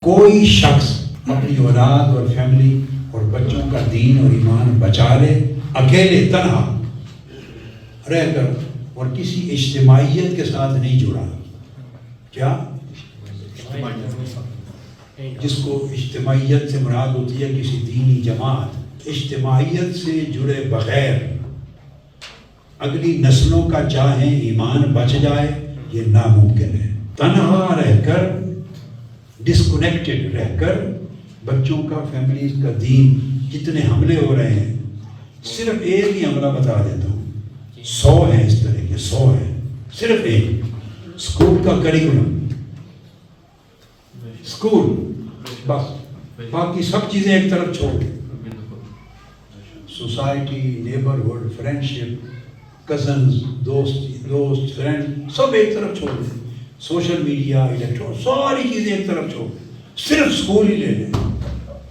کوئی شخص اپنی اولاد اور فیملی اور بچوں کا دین اور ایمان بچا لے اکیلے تنہا رہ کر اور کسی اجتماعیت کے ساتھ نہیں جڑا. کیا؟ جس کو اجتماعیت سے مراد ہوتی ہے کسی دینی جماعت. اجتماعیت سے جڑے بغیر اگلی نسلوں کا چاہے ایمان بچ جائے یہ ناممکن ہے. تنہا رہ کر ڈسکنیکٹڈ رہ کر بچوں کا فیملیز کا دین جتنے حملے ہو رہے ہیں، صرف ایک ہی حملہ بتا دیتا ہوں، 100 ہیں اس طرح کے، 100 ہیں. صرف ایک اسکول کا کریکولم، اسکول بس، باقی سب چیزیں ایک طرف چھوڑ دیں. سوسائٹی، نیبرہڈ، فرینڈشپ، کزنز، دوست فرینڈ سب ایک طرف چھوڑ دیں. سوشل میڈیا، الیکٹرون، ساری چیزیں ایک طرف چھوڑ دیں، صرف اسکول ہی لے لیں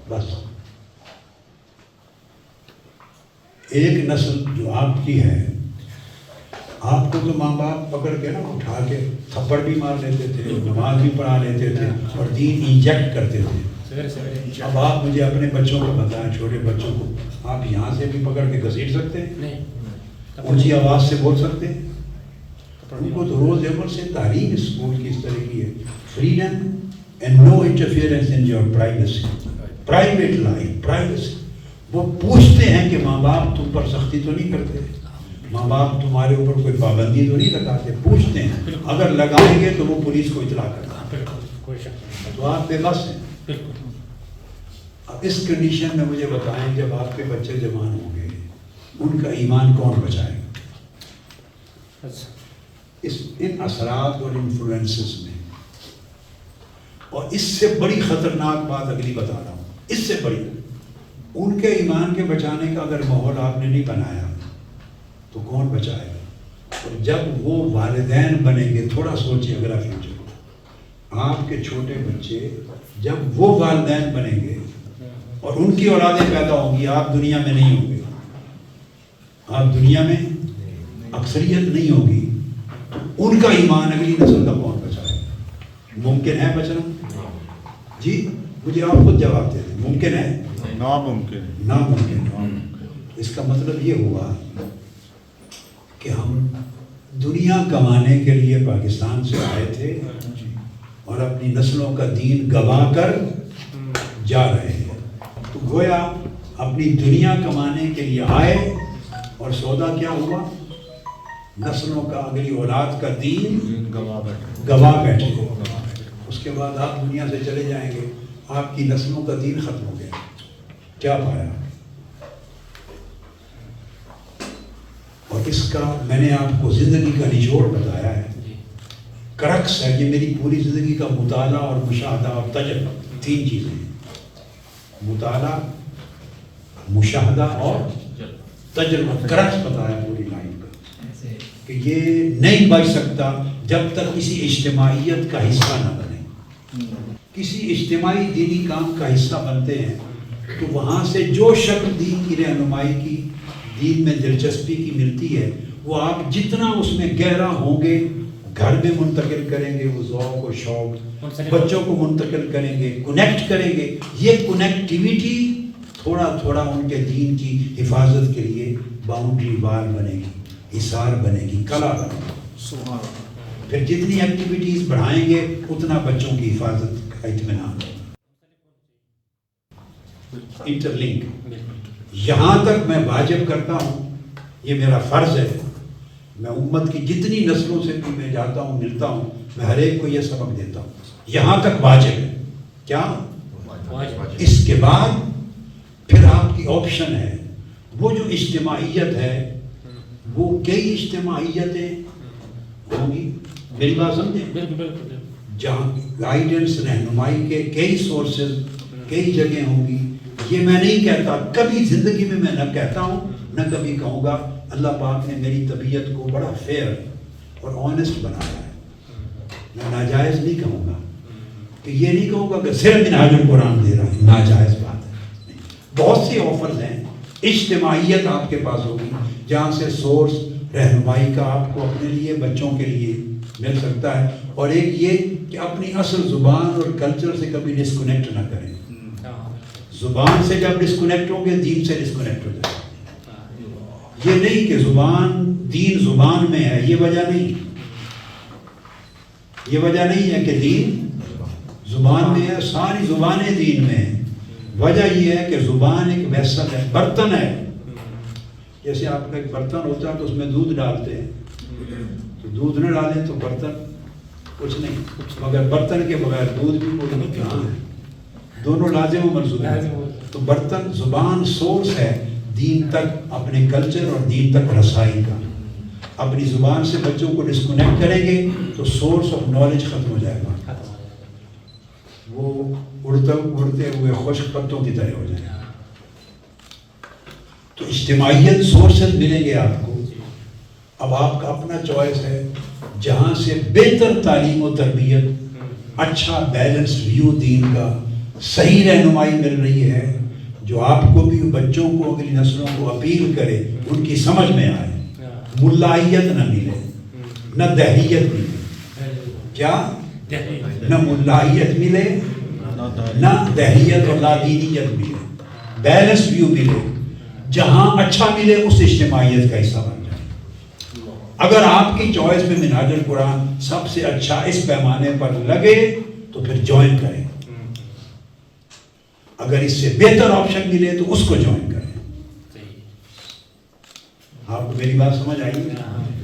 بس. ایک نسل جو آپ کی ہے، آپ کو تو ماں باپ پکڑ کے نا اٹھا کے تھپڑ بھی مار لیتے تھے، نماز بھی پڑھا لیتے تھے اور دین انجیکٹ کرتے تھے. اب آپ مجھے اپنے بچوں کو بتائیں، چھوٹے بچوں کو، آپ یہاں سے بھی پکڑ کے گھسیٹ سکتے ہیں؟ اونچی آواز سے بول سکتے ہیں؟ ان کو تو روز ایور سے تعلیم اسکول کی اس طرح کی ہے، freedom and no interference in your privacy, private life, privacy. وہ پوچھتے ہیں کہ ماں باپ تم پر سختی تو نہیں کرتے، ماں باپ تمہارے اوپر کوئی پابندی تو نہیں لگاتے؟ پوچھتے ہیں. اگر لگائیں گے تو وہ پولیس کو اطلاع کرتا ہے، تو آپ بے بس ہیں. اب اس کنڈیشن میں مجھے بتائیں، جب آپ کے بچے جوان ہوں گے ان کا ایمان کون بچائے گا؟ ان اثرات اور انفلوئنسز میں. اور اس سے بڑی خطرناک بات اگلی بتا رہا ہوں، اس سے بڑی، ان کے ایمان کے بچانے کا اگر ماحول آپ نے نہیں بنایا تو کون بچائے گا؟ اور جب وہ والدین بنیں گے، تھوڑا سوچیں اگلا فیوچر، آپ کے چھوٹے بچے جب وہ والدین بنیں گے اور ان کی اولادیں پیدا ہوں گی، آپ دنیا میں نہیں ہوں گے، آپ دنیا میں اکثریت نہیں ہوگی، ان کا ایمان اگلی نسل کا کون بچائے گا؟ ممکن ہے بچنا؟ جی مجھے آپ خود جواب دے دیں، ممکن ہے؟ ناممکن. ناممکن. اس کا مطلب یہ ہوا کہ ہم دنیا کمانے کے لیے پاکستان سے آئے تھے اور اپنی نسلوں کا دین گوا کر جا رہے ہیں. تو گویا اپنی دنیا کمانے کے لیے آئے اور سودا کیا ہوا؟ نسلوں کا، اگلی اولاد کا دین گوا بیٹھے. اس کے بعد آپ دنیا سے چلے جائیں گے، آپ کی نسلوں کا دین ختم ہو گیا. کیا پایا؟ اور اس کا میں نے آپ کو زندگی کا نچوڑ بتایا ہے، کرکس ہے. یہ میری پوری زندگی کا مطالعہ اور مشاہدہ اور تجربہ، 3 چیزیں ہیں، مطالعہ، مشاہدہ اور تجربہ. کرکس بتایا پوری لائف کا کہ یہ نہیں بچ سکتا جب تک کسی اجتماعیت کا حصہ نہ بنے. کسی اجتماعی دینی کام کا حصہ بنتے ہیں تو وہاں سے جو شکل دین کی رہنمائی کی، دین میں دلچسپی کی ملتی ہے، وہ آپ جتنا اس میں گہرا ہوں گے گھر میں منتقل کریں گے، وہ ذوق و شوق بچوں کو منتقل کریں گے، کنیکٹ کریں گے. یہ کنیکٹیویٹی تھوڑا تھوڑا ان کے دین کی حفاظت کے لیے باؤنڈری وال بنے گی، حصار بنے گی، کلا بنے گی. پھر جتنی ایکٹیویٹیز بڑھائیں گے اتنا بچوں کی حفاظت کا اطمینان ہوگا. انٹرلنک. یہاں تک میں واجب کرتا ہوں، یہ میرا فرض ہے، میں امت کی جتنی نسلوں سے بھی میں جاتا ہوں، ملتا ہوں، میں ہر ایک کو یہ سبق دیتا ہوں، یہاں تک واجب ہے. کیا؟ اس کے بعد پھر آپ کی آپشن ہے. وہ جو اجتماعیت ہے، وہ کئی اجتماعیتیں ہوں گی، میری بات سمجھیں، جہاں گائیڈنس، رہنمائی کے کئی سورسز، کئی جگہیں ہوں گی. یہ میں نہیں کہتا، کبھی زندگی میں نہ کہتا ہوں نہ کبھی کہوں گا. اللہ پاک نے میری طبیعت کو بڑا فیئر اور آنیسٹ بنایا ہے. میں ناجائز نہیں کہوں گا، کہ یہ نہیں کہوں گا کہ صرف منہاج القرآن دے رہا ہے، ناجائز بات ہے. بہت سی آفرز ہیں. اجتماعیت آپ کے پاس ہوگی جہاں سے سورس رہنمائی کا آپ کو اپنے لیے، بچوں کے لیے مل سکتا ہے. اور ایک یہ کہ اپنی اصل زبان اور کلچر سے کبھی ڈسکنیکٹ نہ کریں. زبان سے جب ڈسکنیکٹ ہوں گے دین سے ڈسکنیکٹ ہو جائے. یہ نہیں کہ زبان دین زبان میں ہے، یہ وجہ نہیں. یہ وجہ نہیں ہے کہ دین زبان میں ہے، ساری زبانیں دین میں ہیں. وجہ یہ ہے کہ زبان ایک ویسل ہے، برتن ہے. جیسے آپ کا ایک برتن ہوتا ہے تو اس میں دودھ ڈالتے ہیں، تو دودھ نہ ڈالیں تو برتن کچھ نہیں. مگر برتن کے بغیر دودھ بھی کوئی کہاں ہے، دونوں لازم و ملزوم ہیں. تو برتن زبان سورس ہے دین تک، اپنے کلچر اور دین تک رسائی کا. اپنی زبان سے بچوں کو ڈسکنیکٹ کریں گے تو سورس آف نالج ختم ہو جائے گا، وہ اڑتے ہوئے خشک پتوں کی طرح ہو جائیں گے. تو اجتماعیت سورسز ملیں گے آپ کو. اب آپ کا اپنا چوائس ہے جہاں سے بہتر تعلیم و تربیت، اچھا بیلنس ویو دین کا، صحیح رہنمائی مل رہی ہے جو آپ کو بھی بچوں کو اگلی نسلوں کو اپیل کرے، ان کی سمجھ میں آئے. ملائیت نہ ملے نہ دہریت ملے. کیا؟ نہ ملائیت ملے نہ دہریت اور لادینیت ملے. بیلنس ویو ملے، جہاں اچھا ملے اس اجتماعیت کا حصہ بن جائے. اگر آپ کی چوائس میں منہاج القرآن سب سے اچھا اس پیمانے پر لگے تو پھر جوائن کریں. اگر اس سے بہتر آپشن ملے تو اس کو جوائن کریں. آپ کو میری بات سمجھ آئی؟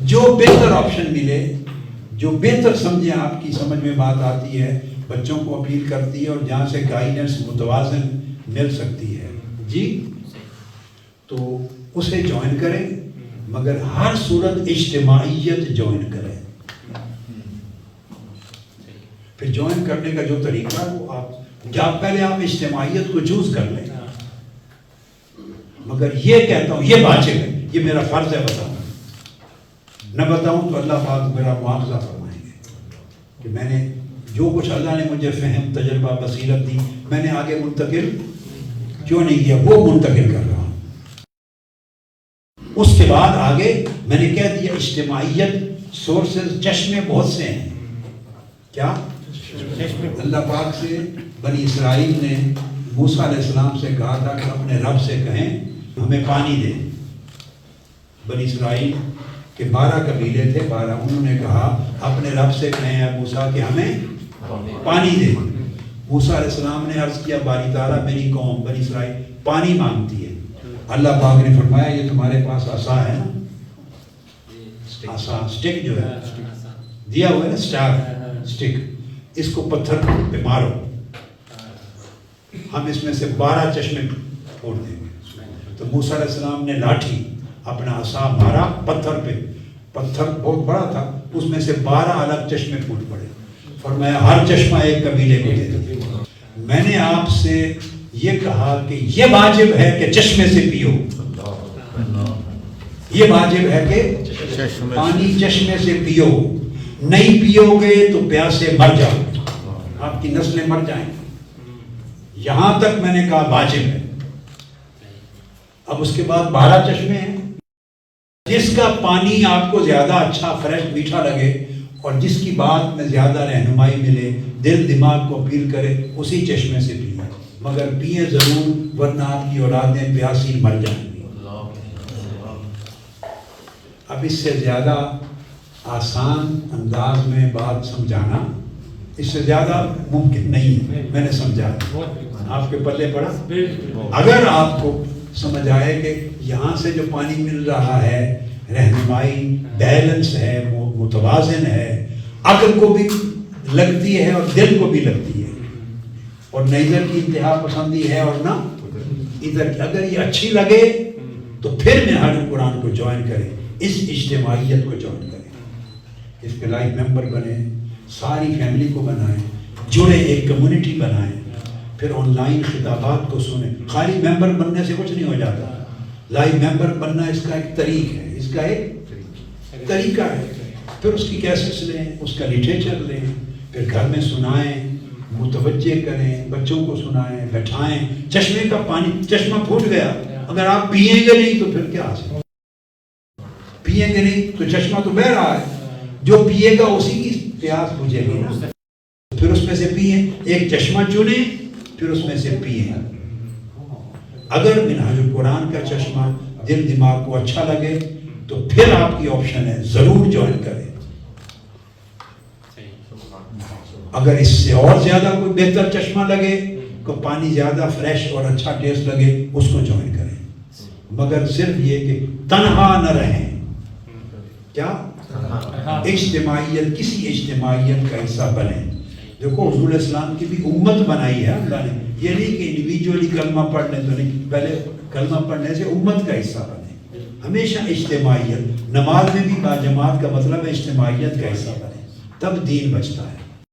جو بہتر آپشن ملے، جو بہتر سمجھیں، آپ کی سمجھ میں بات آتی ہے، بچوں کو اپیل کرتی ہے اور جہاں سے گائیڈنس متوازن مل سکتی ہے جی، تو اسے جوائن کریں. مگر ہر صورت اجتماعیت جوائن کریں. پھر جوائن کرنے کا جو طریقہ ہے وہ آپ پہلے آپ اجتماعیت کو چوز کر لیں. مگر یہ کہتا ہوں یہ واجب ہے، یہ میرا فرض ہے بتاؤں. نہ بتاؤں تو اللہ پاک میرا معاوضہ فرمائیں گے کہ میں نے جو کچھ اللہ نے مجھے فہم، تجربہ، بصیرت دی، میں نے آگے منتقل کیوں نہیں کیا؟ وہ منتقل کر رہا ہوں. اس کے بعد آگے میں نے کہہ دیا اجتماعیت سورسز، چشمے بہت سے ہیں. کیا؟ اللہ پاک سے بنی اسرائیل نے موسیٰ علیہ السلام سے کہا تھا کہ اپنے رب سے کہیں ہمیں پانی دے. بنی اسرائیل کے 12 قبیلے تھے، 12. انہوں نے کہا اپنے رب سے کہیں اے موسیٰ کہ ہمیں پانی دے. موسیٰ علیہ السلام نے عرض کیا باری تعالیٰ میری قوم بنی اسرائیل پانی مانگتی ہے. اللہ پاک نے فرمایا یہ تمہارے پاس عصا ہے نا، عصا سٹک جو ہے دیا ہوا ہے نا، سٹار سٹک، اس کو پتھر پہ مارو، ہم اس میں سے 12 چشمے پھوڑ دیں گے. تو موسیٰ علیہ السلام نے لاٹھی اپنا عصا مارا پتھر پہ، پتھر بہت بڑا تھا، اس میں سے 12 الگ چشمے پھوٹ پڑے. فرمایا ہر چشمہ ایک قبیلے کو دے دو. میں نے آپ سے یہ کہا کہ یہ واجب ہے کہ چشمے سے پیو، یہ واجب ہے کہ پانی چشمے سے پیو. نہیں پیو گے تو پیاسے مر جاؤ، آپ کی نسلیں مر جائیں. یہاں تک میں نے کہا واجب ہے. اب اس کے بعد 12 چشمے ہیں. جس کا پانی آپ کو زیادہ اچھا فریش میٹھا لگے اور جس کی بات میں زیادہ رہنمائی ملے، دل دماغ کو اپیل کرے، اسی چشمے سے پیے. مگر پیے ضرور ورنہ آپ کی اولادیں پیاسی مر جائیں گی. اب اس سے زیادہ آسان انداز میں بات سمجھانا اس سے زیادہ ممکن نہیں ہے. میں نے سمجھا آپ کے پلے پڑا. اگر آپ کو سمجھ آئے کہ یہاں سے جو پانی مل رہا ہے رہنمائی بیلنس ہے، متوازن ہے، عقل کو بھی لگتی ہے اور دل کو بھی لگتی ہے، اور نہ ادھر کی انتہا پسندی ہے اور نہ ادھر کی. اگر یہ اچھی لگے تو پھر منہاج القرآن کو جوائن کریں، اس اجتماعیت کو جوائن کریں، اس کے لائف ممبر بنیں، ساری فیملی کو بنائیں، جڑے، ایک کمیونٹی بنائیں. پھر آن لائن خطابات کو سنیں. خالی ممبر بننے سے کچھ نہیں ہو جاتا. لائف ممبر بننا اس کا ایک طریق ہے، اس کا ایک طریقہ ہے. پھر اس کی کیسٹس لیں، اس کا لٹریچر لیں، پھر گھر میں سنائیں، متوجہ کریں، بچوں کو سنائیں، بٹھائیں. چشمے کا پانی، چشمہ پھوٹ گیا، اگر آپ پیئیں گے نہیں تو پھر کیا حاصل؟ پیئیں گے نہیں تو چشمہ تو بہہ رہا ہے. جو پیے گا اسی کی پیاس بجھے گی نا، پھر اس میں سے پئیں، ایک چشمہ چنیں پھر اس میں سے پئیں۔ اگر منہاج القرآن کا چشمہ دل دماغ کو اچھا لگے تو پھر آپ کی آپشن ہے ضرور جوائن کریں۔ اگر اس سے اور زیادہ کوئی بہتر چشمہ لگے، کو پانی زیادہ فریش اور اچھا ٹیسٹ لگے، اس کو جوائن کریں، مگر صرف یہ کہ تنہا نہ رہیں۔ کیا؟ اجتماعیت، کسی اجتماعیت کا حصہ بنیں۔ دیکھو حضور اسلام کی بھی امت بنائی ہے اللہ نے، یہ نہیں کہ انڈیویجولی کلمہ پڑھ لیں تو نہیں، پہلے کلمہ پڑھنے سے امت کا حصہ بنیں۔ ہمیشہ اجتماعیت، نماز میں بھی باجماعت کا مطلب ہے اجتماعیت کا حصہ بنیں، تب دین بچتا ہے۔